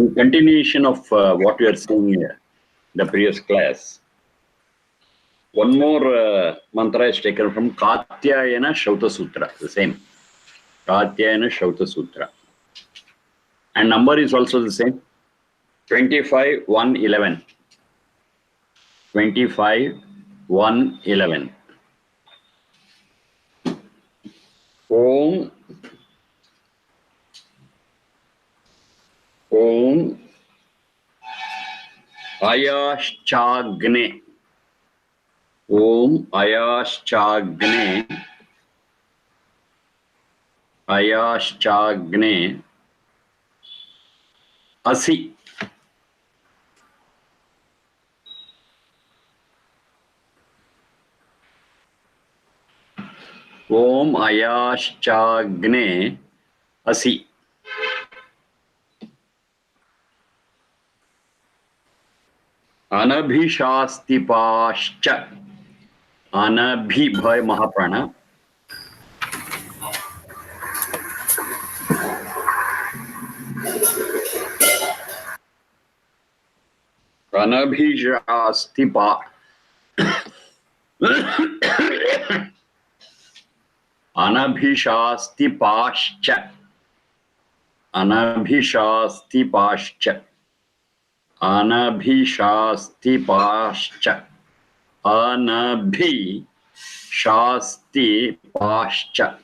In continuation of what we are seeing here, the previous class, one more mantra is taken from Katyayana Shauta Sutra, the same. Katyayana Shauta Sutra. And number is also the same. 25.1.11. 25.1.11. Om Ayashchagne. Om Ayashchagne. Ayashchagne. Asi. Om Ayashchagne Asi. Anabhishastipascha. Anabhibhay Mahaprana. Anabhishastipa. Anabhishastipascha. Anabhishastipascha. Anabhishastipascha. Anabhishastipascha.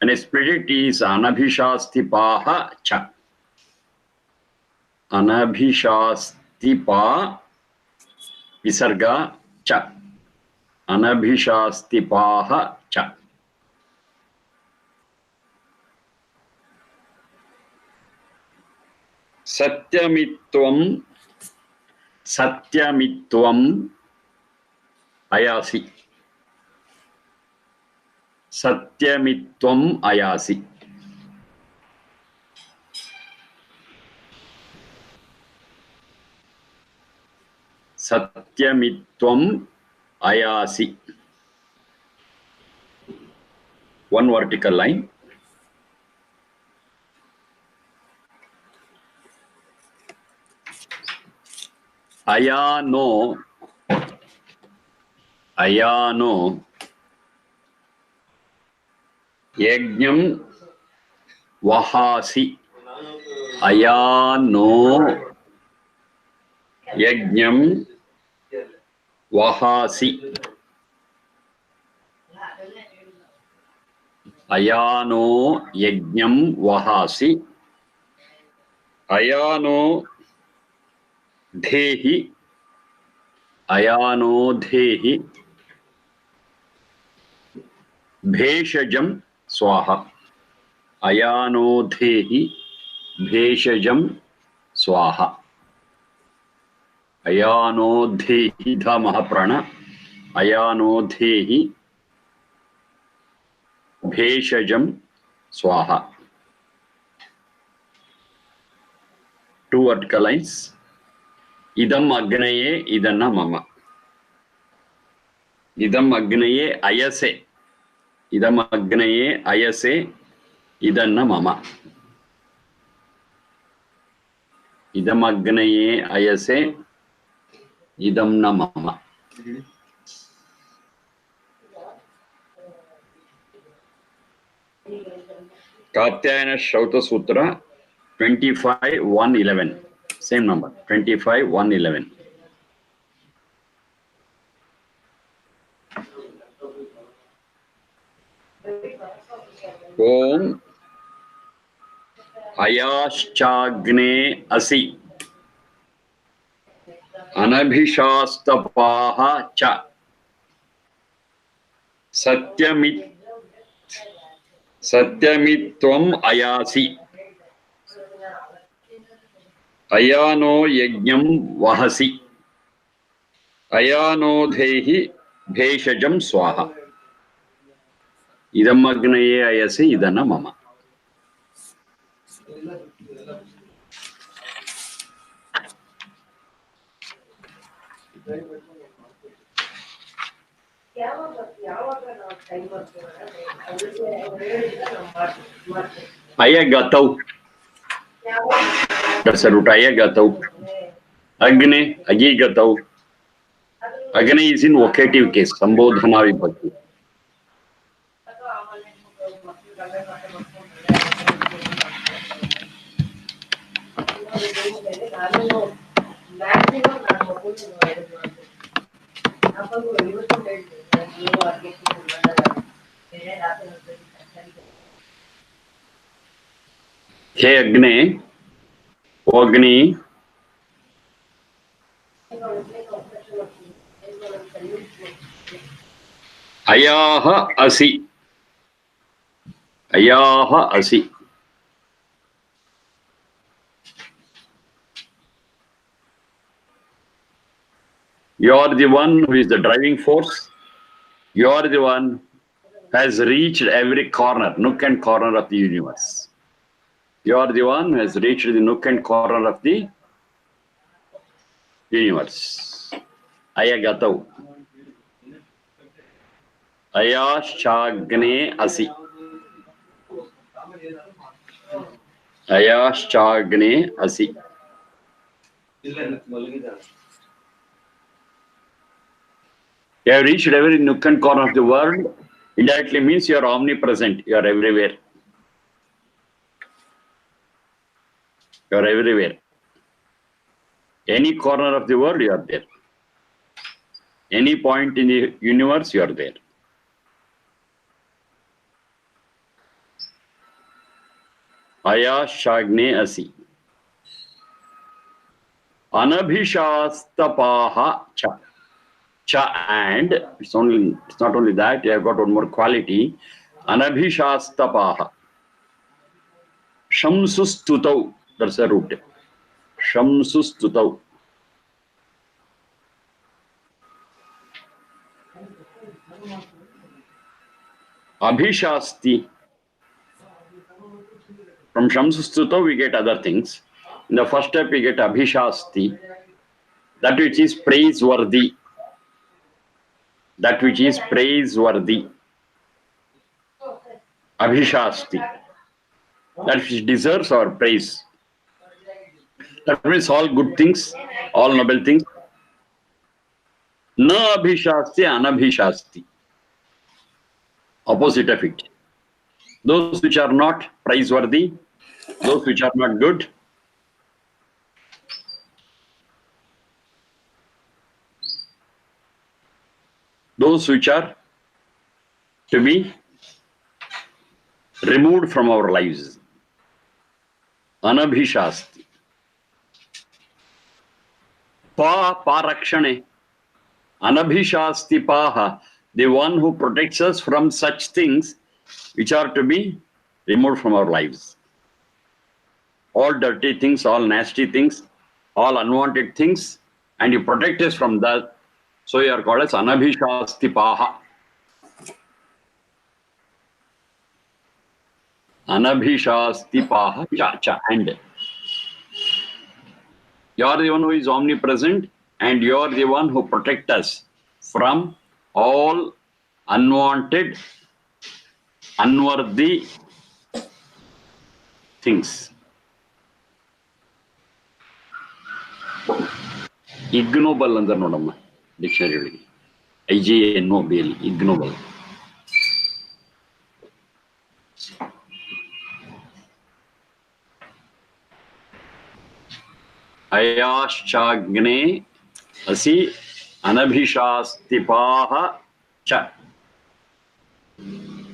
And its predicate is Anabhishastipaha cha. Anabhishastipa visarga cha. Anabhishastipaha cha. Satyamitvam ayasi. Satyamitvam ayasi. Satyamitvam ayasi. One vertical line. Ayano yajñam vahasi. Ayano yajñam vahasi. Ayano yajñam vahasi. Ayano dhehi. Ayano dhehi. Bheshajam swaha. Ayano dhehi. Bheshajam swaha. Ayano dhehi dha mahaprana. Ayano dhehi. Bheshajam swaha. Two vertical lines. Idam agnaye idanna mama. Idam agnaye ayase. Idam agnaye ayase idanna mama. Idam agnaye ayase idam na mama. Katyayana Shauta Sutra 25.1.11. Same number, 25.1.11. Om Ayashchagne Asi. Anabhishastapaha cha. Satyamitvam ayasi. Ayano yajñam vahasi. Ayano dhehi bheshajam swaha. Idam agnaye ayase idana mama. Ayagatau. That's a root. Ayagatau. Agne, Agigatau. Agne is in vocative case. Sambodhana vibhakti. He Agne, Agni, Ayaha Asi. Ayaha Asi. You are the one who is the driving force. You are the one who has reached every corner, nook and corner of the universe. You are the one who has reached the nook and corner of the universe. Ayagatau. Ayaschagne Asi. Ayaschagne Asi. You have reached every nook and corner of the world. Indirectly means you are omnipresent. You are everywhere. You are everywhere. Any corner of the world, you are there. Any point in the universe, you are there. Ayaschagne Asi. Anabhishastapaha cha. Cha and it's not only that, you have got one more quality. Anabhishastapaha. Shamsustutau. That's a root. Shamsustutau. Abhishasti. From Shamsustutau we get other things. In the first step we get Abhishasti. That which is praiseworthy. That which is praiseworthy. Abhishasti. That which deserves our praise. That means all good things, all noble things. Na abhishasti, anabhishasti. Opposite of it. Those which are not praiseworthy, those which are not good, those which are to be removed from our lives. Anabhishasti. Parakshane. Anabhishasti paha. The one who protects us from such things which are to be removed from our lives. All dirty things, all nasty things, all unwanted things, and you protect us from that. So you are called as Anabhishasti paha. Anabhishasti paha cha and. You are the one who is omnipresent and you are the one who protects us from all unwanted, unworthy things. Ignoble under Nodama dictionary. IGNOBL, ignoble. Ayaschagne Asi Anabhishastipaha cha. You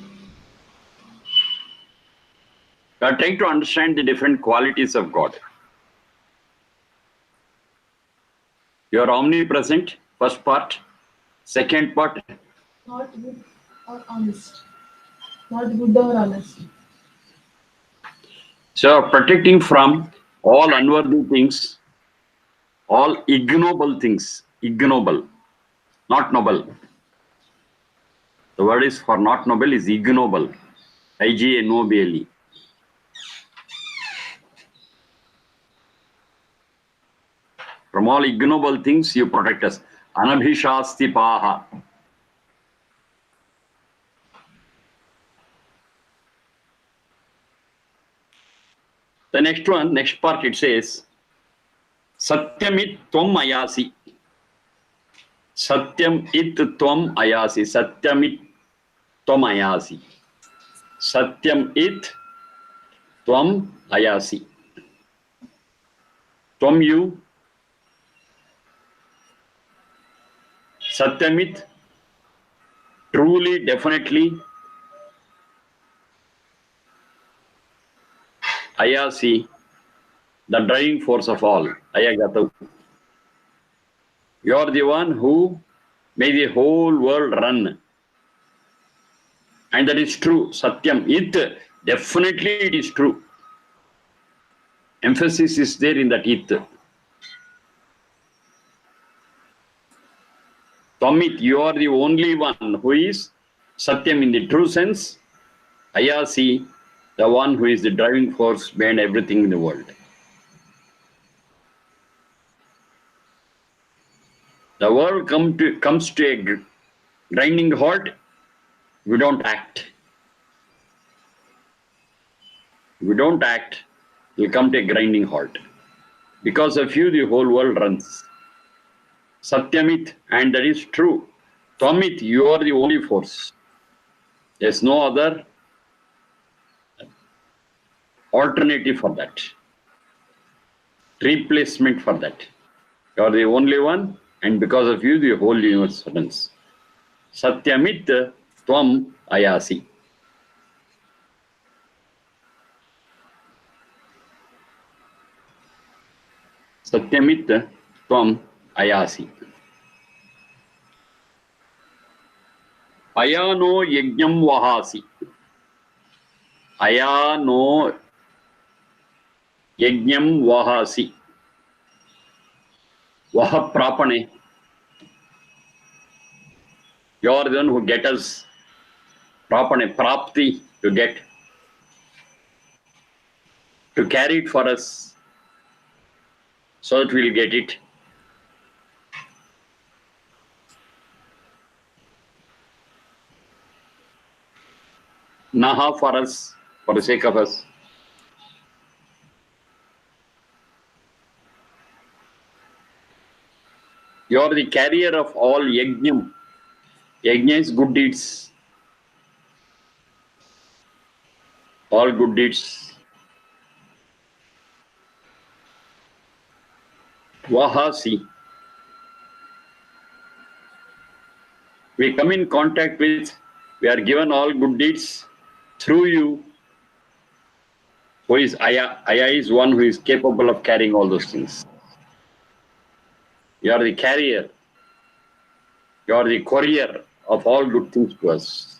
are trying to understand the different qualities of God. You are omnipresent, first part. Second part. Not good or honest. Not good or honest. So protecting from all unworthy things, all ignoble things. Ignoble, not noble. The word is for not noble is ignoble. IGNOBLE. From all ignoble things, you protect us. Anabhishasti paha. The next part it says, Satyamit tvam ayasi. Satyam it tvam ayasi. Satyamit tvam ayasi. Satyam it tvam ayasi. Tvam you. Satyamit, truly, definitely. Ayasi, the driving force of all. Ayagatu. You are the one who made the whole world run. And that is true. Satyam. It. Definitely it is true. Emphasis is there in that it. Tamit, you are the only one who is Satyam in the true sense. Ayasi, the one who is the driving force behind everything in the world. The world comes to a grinding halt. We don't act. We don't act, will come to a grinding halt. Because of you, the whole world runs. Satyamit, and that is true. Twamit, you are the only force. There's no other alternative for that. Replacement for that. You are the only one, and because of you, the whole universe runs. Satyamit tvam ayasi. Satyamit tvam ayasi. Ayano yajnam vahasi. Ayano yajnam vahasi. Vaha prapane. You are the one who get us. Prapane, prapti, to get. To carry it for us. So that we'll get it. Naha for us, for the sake of us. You are the carrier of all yajnam. Yajna is good deeds. All good deeds. Vahasi. We come in contact with, we are given all good deeds through you. Who is Aya? Aya is one who is capable of carrying all those things. You are the carrier. You are the courier of all good things to us.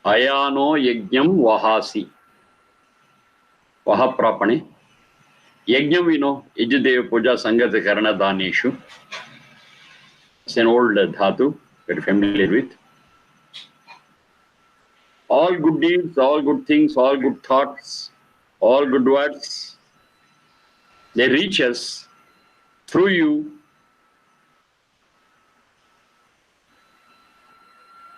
Ayano yajnam vahasi. Vaha prapane. Yajnam, we know, Ijadeva puja sangata karana daneshu. It's an old dhatu, very familiar with. All good deeds, all good things, all good thoughts, all good words, they reach us through you.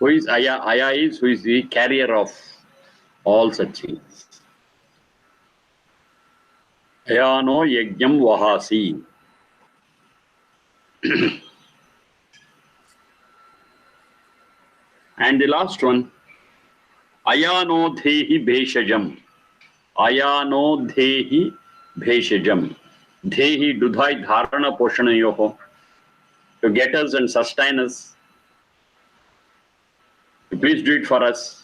Who is Aya? Aya is who is the carrier of all such things. Ayano yajnam vahasi. And the last one, Ayano dhehi bheshajam. Ayano dhehi bheshajam. Dhehi dudhai dharana poshana yoho. To get us and sustain us. Please do it for us.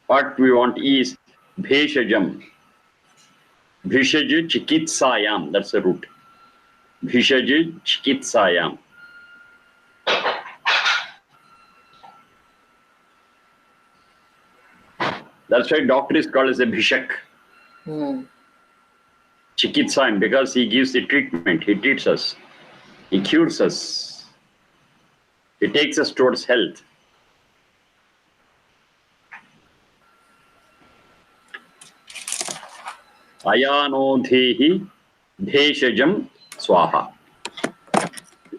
What we want is bheshajam. Bhishaj chikitsayam. That's the root. Bhishaj chikitsayam. That's why doctor is called as a bhishak. Chikitsayam, because he gives the treatment. He treats us. He cures us. He takes us towards health. Ayano dhehi bheshajam swaha.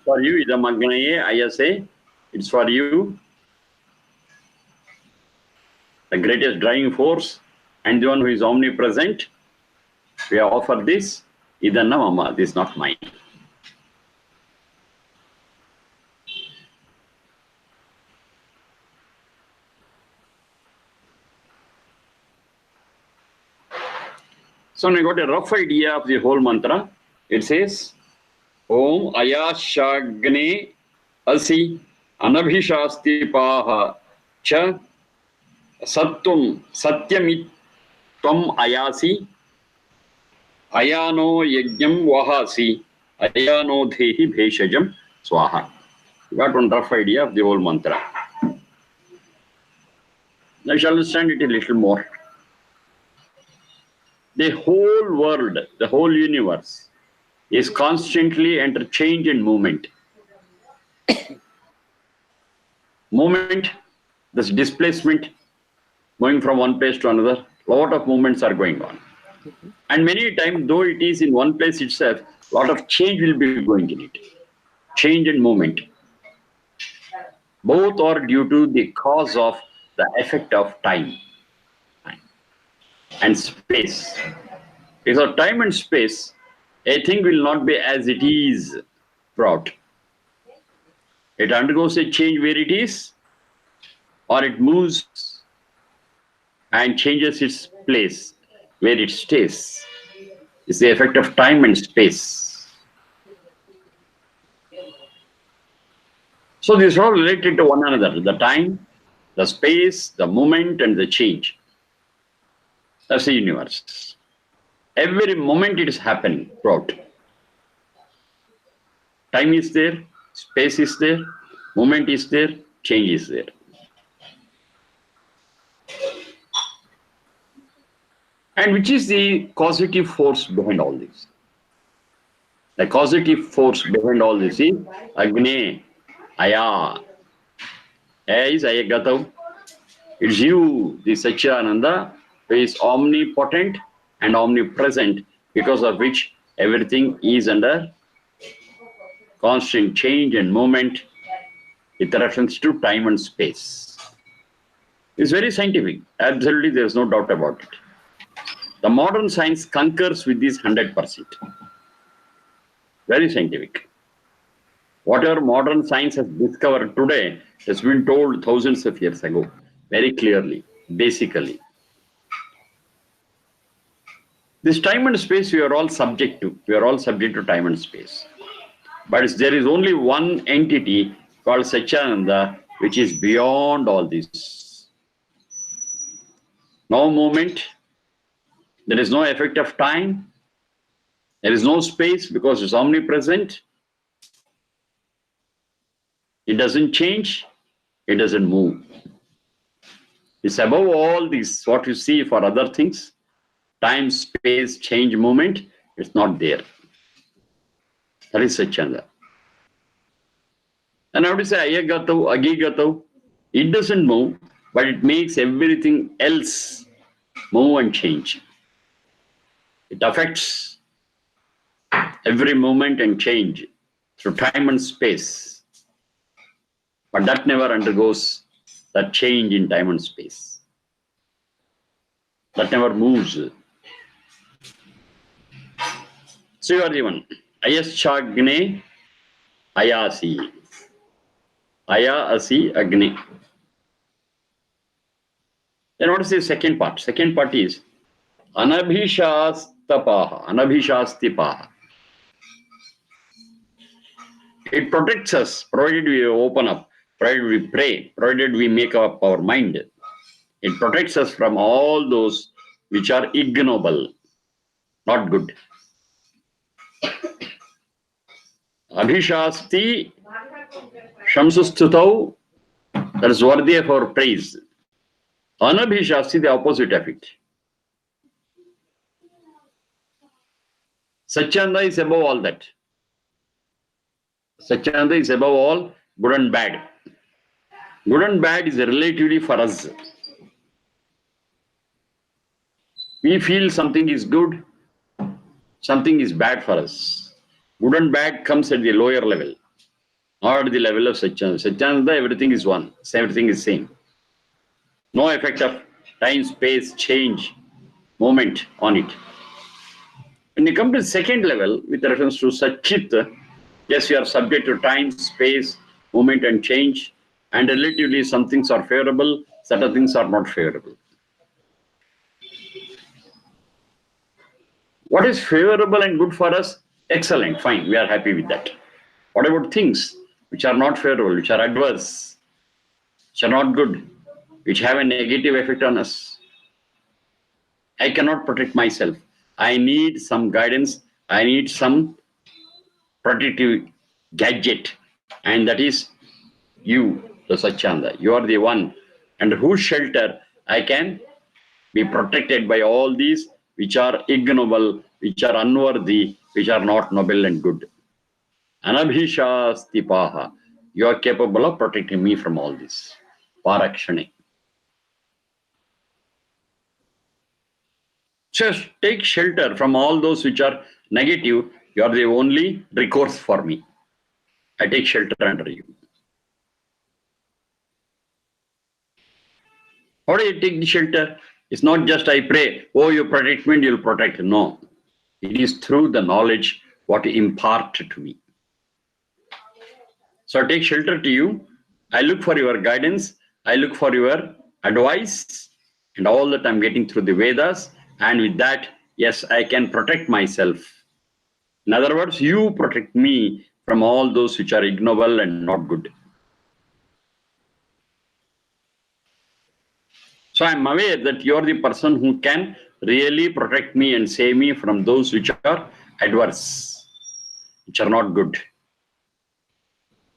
For you, idam agnaye ayase. It's for you. The greatest driving force, and the one who is omnipresent, we offer this. Idanna mama, this is not mine. So when I got a rough idea of the whole mantra, it says, Om Ayashagne Asi Anabhishasti Paha Cha Sattum Satyamit Tvam Ayasi Ayano Yajnam Vahasi Ayano Dehi Bheshajam Swaha. You got one rough idea of the whole mantra. I shall understand it a little more. The whole world, the whole universe is constantly under change and movement. Movement, this displacement, moving from one place to another, a lot of movements are going on. And many times, though it is in one place itself, a lot of change will be going in it. Change and movement. Both are due to the cause of the effect of time and space. Because time and space, a thing will not be as it is brought. It undergoes a change where it is, or it moves and changes its place where it stays. It's the effect of time and space. So these are all related to one another. The time, the space, the moment, and the change. That's the universe. Every moment it is happening throughout. Time is there, space is there, moment is there, change is there. And which is the causative force behind all this? The causative force behind all this is Agni, Aya. Aya is Ayagatav. It's you, the Satchidananda, who is omnipotent and omnipresent, because of which everything is under constant change and movement with reference to time and space. It's very scientific. Absolutely, there's no doubt about it. The modern science concurs with this 100%. Very scientific. Whatever modern science has discovered today has been told thousands of years ago, very clearly, basically. This time and space we are all subject to. We are all subject to time and space. But there is only one entity called Satchidananda, which is beyond all this. No movement. There is no effect of time. There is no space because it's omnipresent. It doesn't change. It doesn't move. It's above all this, what you see for other things. Time, space, change, movement, it's not there. That is Satchidananda. And how to say Ayagatav, Agigatav? It doesn't move, but it makes everything else move and change. It affects every moment and change through time and space. But that never undergoes that change in time and space. That never moves. So you are the one. Ayaschagne Ayasi. Aya Asi Agni. Then what is the second part? Second part is Anabhishastapaha. Anabhishastipaha. It protects us, provided we open up, provided we pray, provided we make up our mind. It protects us from all those which are ignoble, not good. Abhishasti Shamsustutau, that is worthy of our praise. Anabhishasti, the opposite of it. Satchidananda is above all that. Satchidananda is above all good and bad. Good and bad is relatively for us. We feel something is good, something is bad for us. Good and bad comes at the lower level, not at the level of Satchidananda. Satchidananda, everything is one, everything is same. No effect of time, space, change moment on it. When you come to the second level, with reference to Satchit, yes, you are subject to time, space, movement, and change, and relatively some things are favorable, certain things are not favorable. What is favorable and good for us? Excellent, fine, we are happy with that. What about things which are not favorable, which are adverse, which are not good, which have a negative effect on us? I cannot protect myself. I need some guidance. I need some protective gadget. And that is you, the Sachanda. You are the one. And whose shelter I can be protected by all these which are ignoble, which are unworthy, which are not noble and good. Anabhishastipaha. You are capable of protecting me from all this. Parakshane. Just take shelter from all those which are negative. You are the only recourse for me. I take shelter under you. How do you take the shelter? It's not just I pray, oh, you protect me and you'll protect. No. It is through the knowledge what you impart to me. So I take shelter to you. I look for your guidance. I look for your advice. And all that I'm getting through the Vedas. And with that, yes, I can protect myself. In other words, you protect me from all those which are ignoble and not good. So I'm aware that you're the person who can really protect me and save me from those which are adverse, which are not good,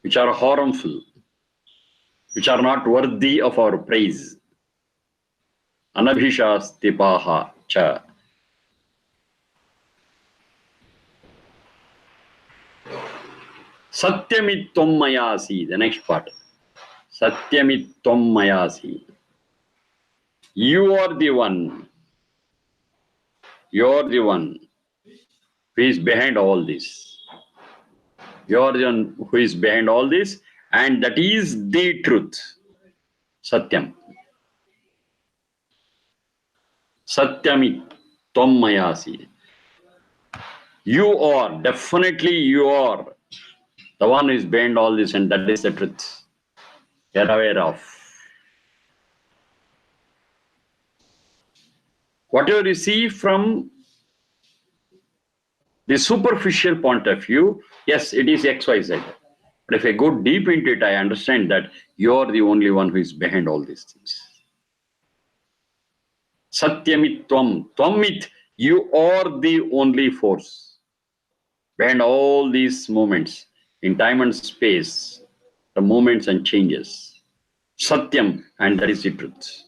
which are harmful, which are not worthy of our praise. Anabhishastipaha cha. Satymitvam mayasi, the next part. Satymitvam mayasi. You are the one. You're the one who is behind all this. You're the one who is behind all this, and that is the truth. Satyam. Satyami Tvam Mayasi. You are, definitely you are the one who is behind all this, and that is the truth. You're aware of. Whatever you see from the superficial point of view, yes, it is XYZ. But if I go deep into it, I understand that you're the only one who is behind all these things. Satyamit Tvam. Tvamit, you are the only force behind all these moments in time and space, the moments and changes. Satyam, and that is the truth.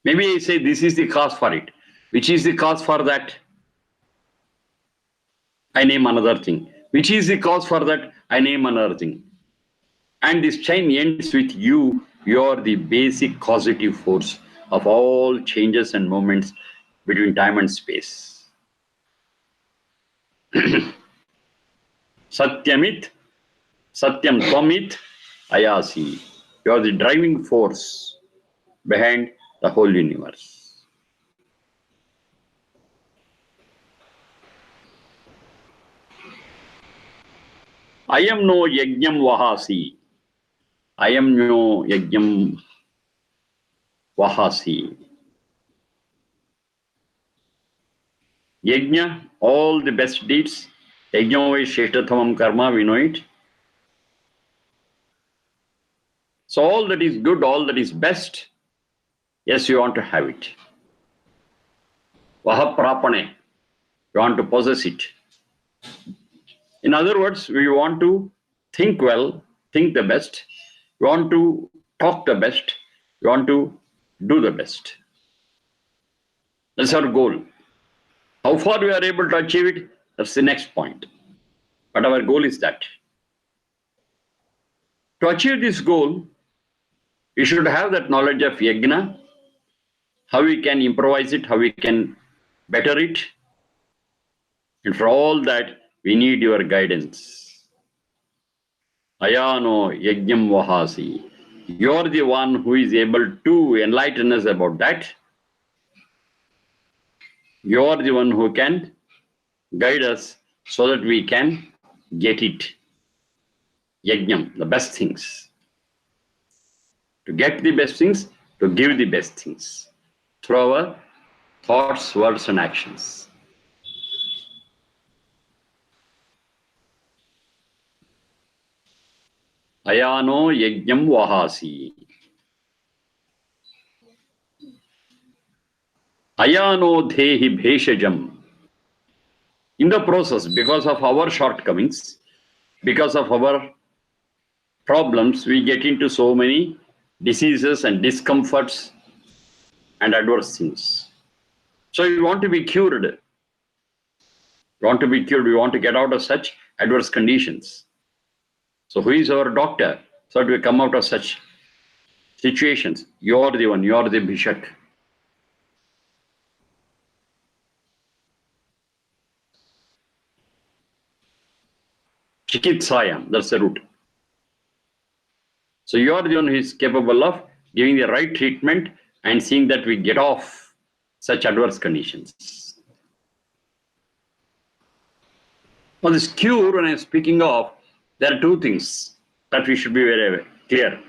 Maybe I say this is the cause for it. Which is the cause for that? I name another thing. Which is the cause for that? I name another thing. And this chain ends with you. You are the basic causative force of all changes and moments between time and space. Satyamit, Satyam Tvamit, Ayasi. You are the driving force behind the whole universe. I am no yajnam vahasi. I am no yajnam vahasi. Yajna, all the best deeds. Yajna is Sheshtathamam karma, we know it. So all that is good, all that is best, yes, you want to have it. Vahaprapane, you want to possess it. In other words, we want to think well, think the best. We want to talk the best. We want to do the best. That's our goal. How far we are able to achieve it, that's the next point. But our goal is that. To achieve this goal, we should have that knowledge of yajna, how we can improvise it, how we can better it. And for all that, we need your guidance. Ayano yajnam vahasi. You're the one who is able to enlighten us about that. You're the one who can guide us so that we can get it. Yajnam, the best things. To get the best things, to give the best things through our thoughts, words, and actions. Ayano yajnam vahasi. Ayano dhehi bheshajam. In the process, because of our shortcomings, because of our problems, we get into so many diseases and discomforts and adverse things. So we want to be cured. We want to be cured. We want to get out of such adverse conditions. So who is our doctor? So that we come out of such situations. You're the one. You're the bhishak. Chikitsayam, that's the root. So you are the one who is capable of giving the right treatment and seeing that we get off such adverse conditions. Now this cure, when I am speaking of, there are two things that we should be very clear.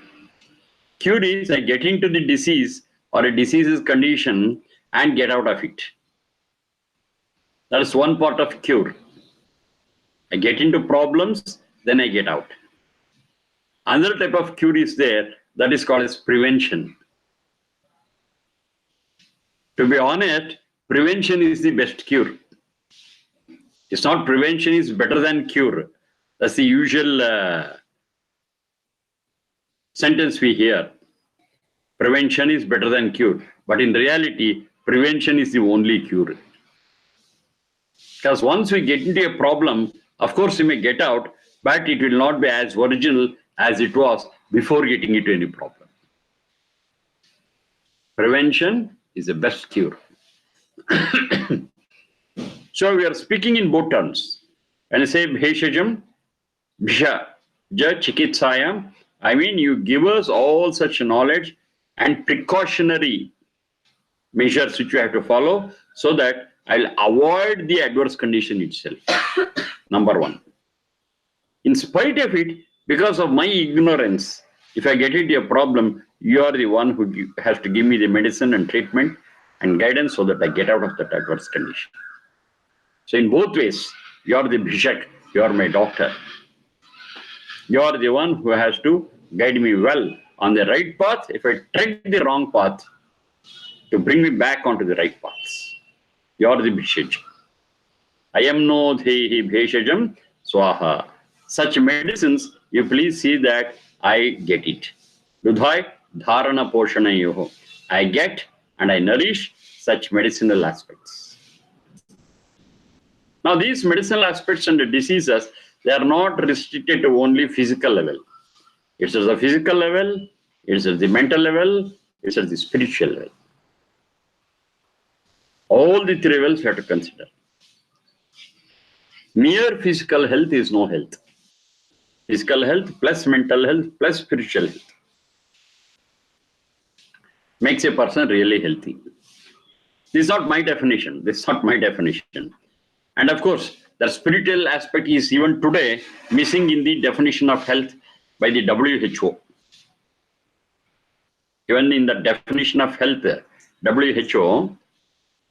Cure is I get into the disease or a disease's condition and get out of it. That is one part of cure. I get into problems, then I get out. Another type of cure is there, that is called as prevention. To be honest, prevention is the best cure. It's not prevention is better than cure. That's the usual sentence we hear. Prevention is better than cure. But in reality, prevention is the only cure. Because once we get into a problem, of course we may get out, but it will not be as original as it was before getting into any problem. Prevention is the best cure. So we are speaking in both terms. When I say bheshajam, bhisha, ja chikitsayam, I mean you give us all such knowledge and precautionary measures which you have to follow so that I'll avoid the adverse condition itself. Number one. In spite of it, because of my ignorance, if I get into a problem, you are the one who has to give me the medicine and treatment and guidance so that I get out of that adverse condition. So in both ways, you are the bhishak, you are my doctor. You are the one who has to guide me well on the right path. If I tread the wrong path, to bring me back onto the right paths. You are the bhishaj. Ayamno dhehi bheshajam swaha. Such medicines, you please see that I get it. Dudhai dharana poshanayoho. I get and I nourish such medicinal aspects. Now these medicinal aspects and the diseases, they are not restricted to only physical level. It's at the physical level, it's at the mental level, it's at the spiritual level. All the three levels you have to consider. Mere physical health is no health. Physical health plus mental health plus spiritual health makes a person really healthy. This is not my definition. This is not my definition. And of course, the spiritual aspect is even today missing in the definition of health by the WHO. Even in the definition of health, WHO,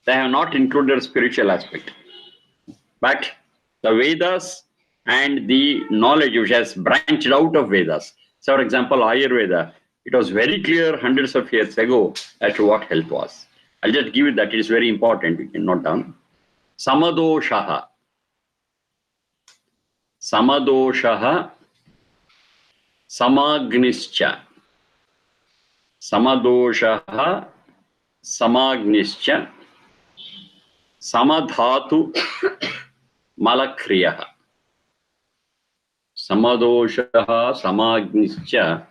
they have not included a spiritual aspect. But the Vedas and the knowledge which has branched out of Vedas. So for example, Ayurveda, it was very clear hundreds of years ago as to what health was. I'll just give it that, it is very important, you can note down. Samadoshaha. Samadoshaha samagnischa. Samadoshaha samagnischa samadhatu malakriyaha. Samadoshaha samagnischa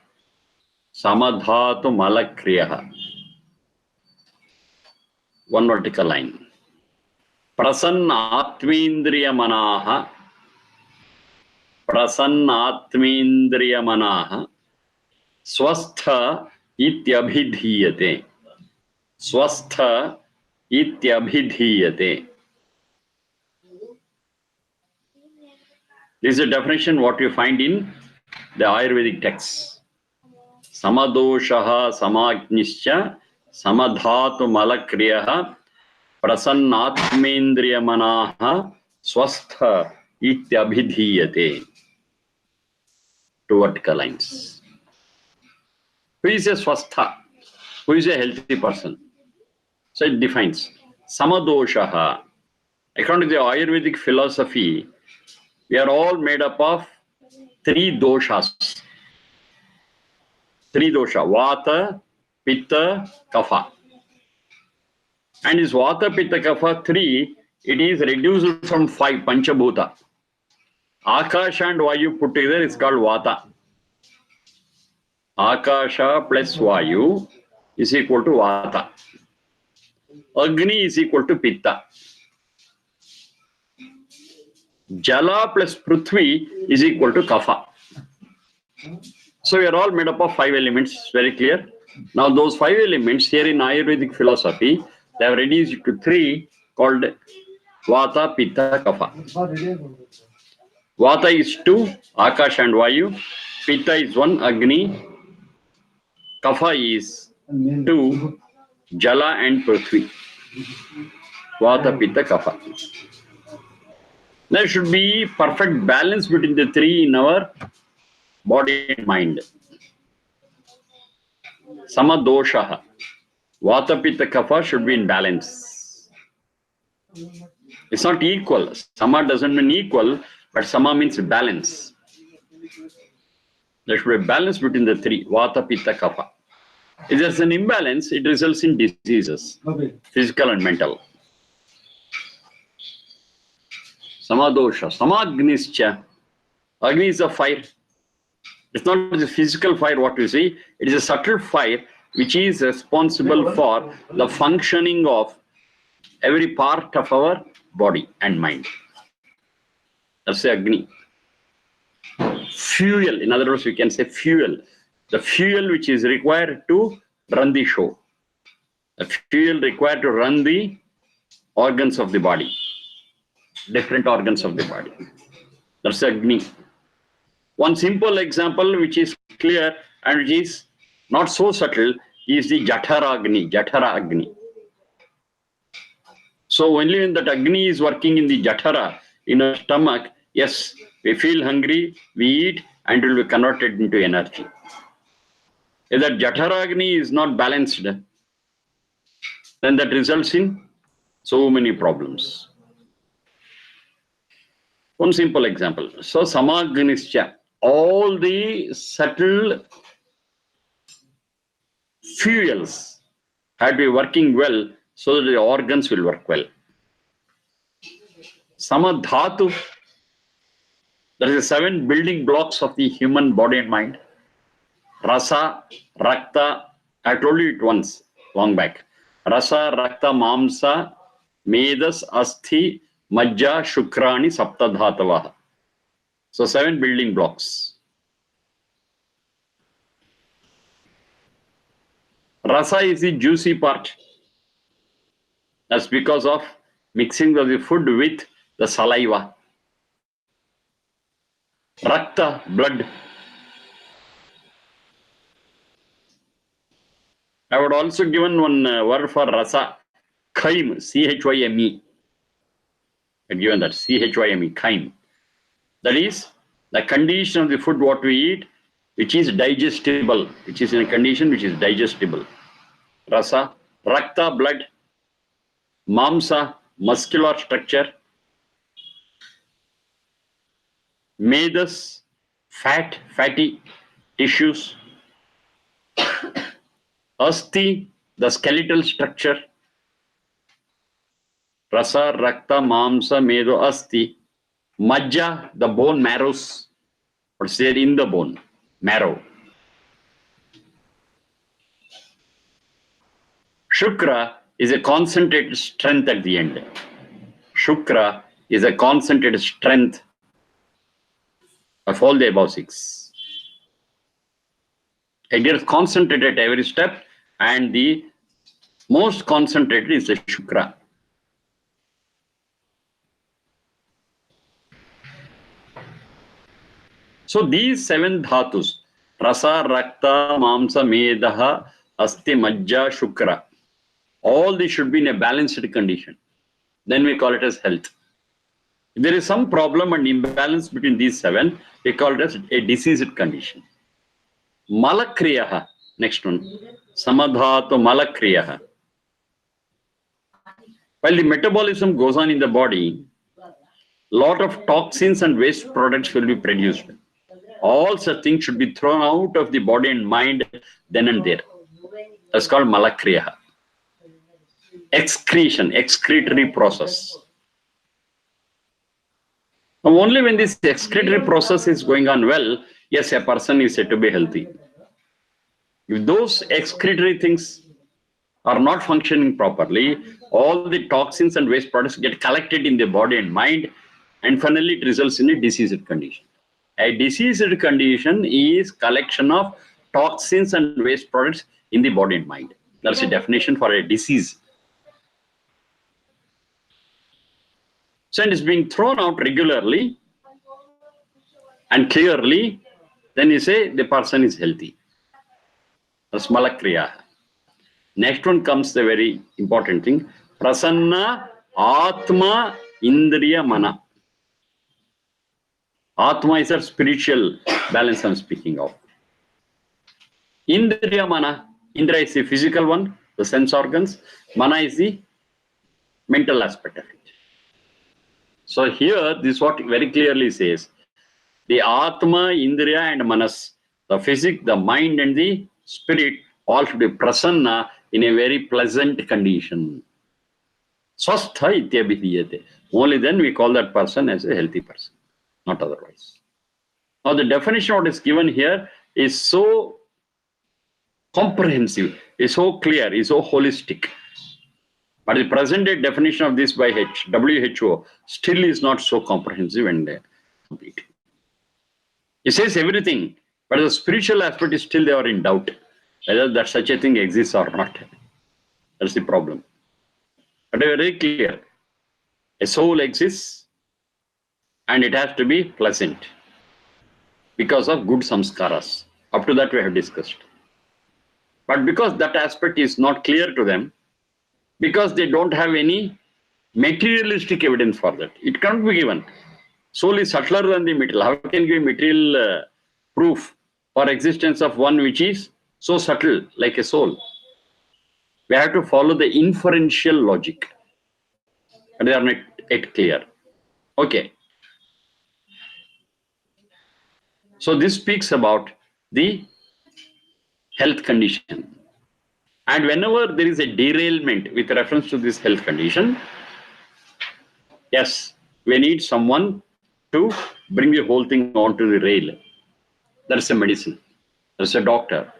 samadhatu malakriyaha. One vertical line. Prasannatmendriyamanaha Swastha ityabhidhiyate. Swastha ityabhidhiyate. This is a definition what you find in the Ayurvedic texts. Samadoshaha samagnischa samadhatu malakriyaha prasannatmendriyamanaha swastha ityabhidhiyate. Two vertical lines. Who is a swastha? Who is a healthy person? So it defines samadoshaha. According to the Ayurvedic philosophy, we are all made up of three doshas. Three dosha, Vata, Pitta, Kapha. And this Vata, Pitta, Kapha 3, it is reduced from 5, Panchabhuta. Akasha and Vayu put together is called Vata. Akasha plus Vayu is equal to Vata. Agni is equal to Pitta. Jala plus Prithvi is equal to Kapha. So we are all made up of 5 elements, very clear. Now those 5 elements here in Ayurvedic philosophy, they have reduced it to 3 called Vata, Pitta, Kapha. Vata is 2, Akash and Vayu. Pitta is 1, Agni. Kapha is 2, Jala and Prithvi. Vata, Pitta, Kapha. There should be perfect balance between the 3 in our body and mind. Samadoshaha. Vata, Pitta, Kapha should be in balance. It's not equal. Sama doesn't mean equal, but Sama means balance. There should be a balance between the 3, Vata, Pitta, Kapha. If there's an imbalance, it results in diseases, physical and mental. Samadosha, Samagnischa. Agni is a fire. It's not the physical fire what we see, it is a subtle fire which is responsible for the functioning of every part of our body and mind. That's the Agni. Fuel, in other words, we can say fuel. The fuel which is required to run the show. The fuel required to run the organs of the body. Different organs of the body. That's Agni. One simple example which is clear and which is not so subtle is the Jathara Agni. So only when that Agni is working in the Jathara, in our stomach, yes, we feel hungry, we eat, and it will be converted into energy. If that Jathara Agni is not balanced, then that results in so many problems. One simple example. So Samagnischa, all the subtle fuels had to be working well so that the organs will work well. Samadhatu, there is 7 building blocks of the human body and mind. Rasa, Rakta, I told you it once, long back. Rasa, Rakta, Mamsa, Medas, Asthi, Majja, Shukrani, Saptadhatavaha. So 7 building blocks. Rasa is the juicy part. That's because of mixing of the food with the saliva. Rakta, blood. I would also given one word for rasa, chyme, C-H-Y-M-E. I've given that, C-H-Y-M-E, chyme. That is the condition of the food what we eat, which is digestible, which is in a condition which is digestible. Rasa, Rakta, blood. Mamsa, muscular structure. Medas, fatty tissues. Asthi, the skeletal structure. Rasa, Rakta, Mamsa, Medo, Asthi. Majja, the bone marrows. What's there in the bone? Marrow. Shukra is a concentrated strength at the end. Shukra is a concentrated strength of all the above 6. It gets concentrated at every step, and the most concentrated is the Shukra. So these 7 dhatus, Rasa, Rakta, Mamsa, Medaha, Asti, Majja, Shukra, all these should be in a balanced condition. Then we call it as health. If there is some problem and imbalance between these 7, we call it as a diseased condition. Malakriyaha, next one. Samadhatu Malakriyaha. While the metabolism goes on in the body, lot of toxins and waste products will be produced. All such things should be thrown out of the body and mind then and there. That's called Malakriyaha. Excretion, excretory process. Now, only when this excretory process is going on well, yes, a person is said to be healthy. If those excretory things are not functioning properly, all the toxins and waste products get collected in the body and mind, and finally it results in a diseased condition. A diseased condition is collection of toxins and waste products in the body and mind. That's the definition for a disease. So it is being thrown out regularly and clearly, then you say the person is healthy. That's Malakriya. Next one comes the very important thing. Prasanna Atma Indriya Mana. Atma is a spiritual balance I'm speaking of. Indriya Mana. Indra is the physical one, the sense organs. Mana is the mental aspect of it. So here, this is what very clearly says. The Atma, Indriya and Manas, the physic, the mind and the spirit, all should be prasanna in a very pleasant condition. Swastha ityabhidiyate. Only then we call that person as a healthy person, not otherwise. Now the definition what is given here is so comprehensive, is so clear, is so holistic. But the present day definition of this by WHO still is not so comprehensive and complete. It says everything, but the spiritual aspect is still they are in doubt whether that such a thing exists or not. That's the problem. But very clear. A soul exists and it has to be pleasant because of good samskaras. Up to that we have discussed. But because that aspect is not clear to them, because they don't have any materialistic evidence for that, it can't be given. Soul is subtler than the material. How can you give material proof for existence of one which is so subtle like a soul? We have to follow the inferential logic. And they are not yet clear. Okay. So this speaks about the health condition. And whenever there is a derailment with reference to this health condition, yes, we need someone to bring the whole thing onto the rail. That's a medicine. That's a doctor.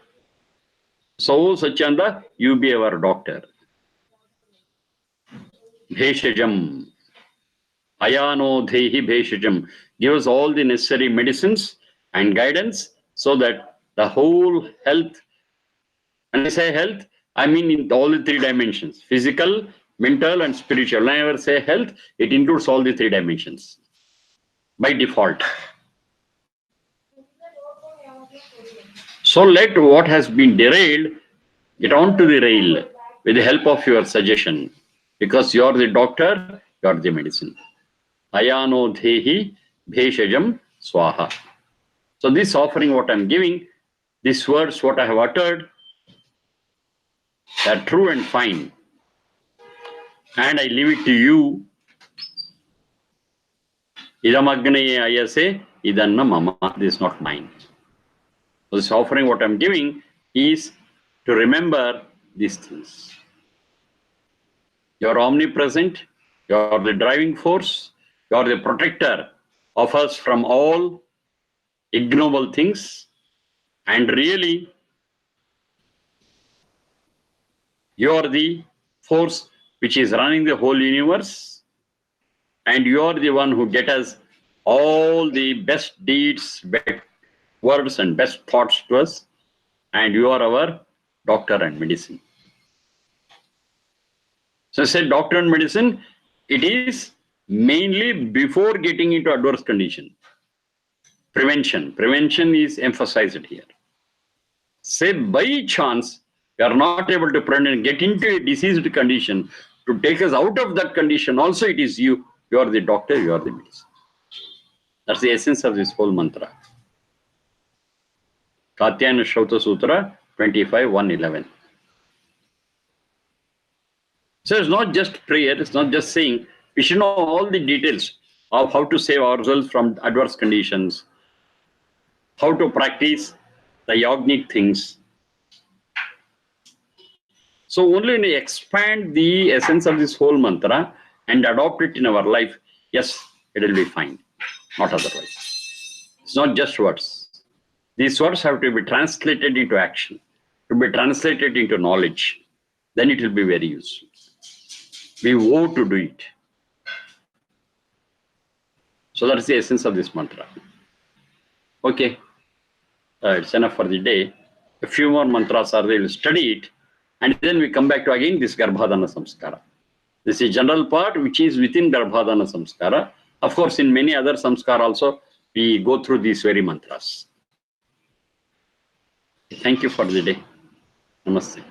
So, Sachanda, you be our doctor. Bheshajam. Ayano Dhehi Bheshajam. Give us all the necessary medicines and guidance so that the whole health, when I say health, I mean in all the 3 dimensions, physical, mental and spiritual. When I ever say health, it includes all the 3 dimensions by default. So let what has been derailed get onto the rail with the help of your suggestion, because you are the doctor, you are the medicine. Ayano Dhehi Bheshajam Swaha. So this offering what I'm giving, these words what I have uttered, they are true and fine. And I leave it to you. Idamagnaya ayase, idanna mama. This is not mine. So this offering what I'm giving is to remember these things. You are omnipresent, you are the driving force, you are the protector of us from all ignoble things, and really you are the force which is running the whole universe, and you are the one who get us all the best deeds, best words and best thoughts to us. and you are our doctor and medicine. So I said doctor and medicine, it is mainly before getting into adverse condition. Prevention. Prevention is emphasized here. Say by chance, we are not able to prevent and get into a diseased condition, to take us out of that condition, also it is you. You are the doctor, you are the medicine. That's the essence of this whole mantra. Katyayana Shauta Sutra 25:111. So it's not just prayer, it's not just saying. We should know all the details of how to save ourselves from adverse conditions, how to practice the yognic things. So only when we expand the essence of this whole mantra and adopt it in our life, yes, it will be fine, not otherwise. It's not just words. These words have to be translated into action, to be translated into knowledge. Then it will be very useful. We vow to do it. So that's the essence of this mantra. Okay, it's enough for the day. A few more mantras are there, we'll study it, and then we come back to again this Garbhadana Samskara. This is general part which is within Garbhadana Samskara. Of course, in many other Samskara also, we go through these very mantras. Thank you for the day. Namaste.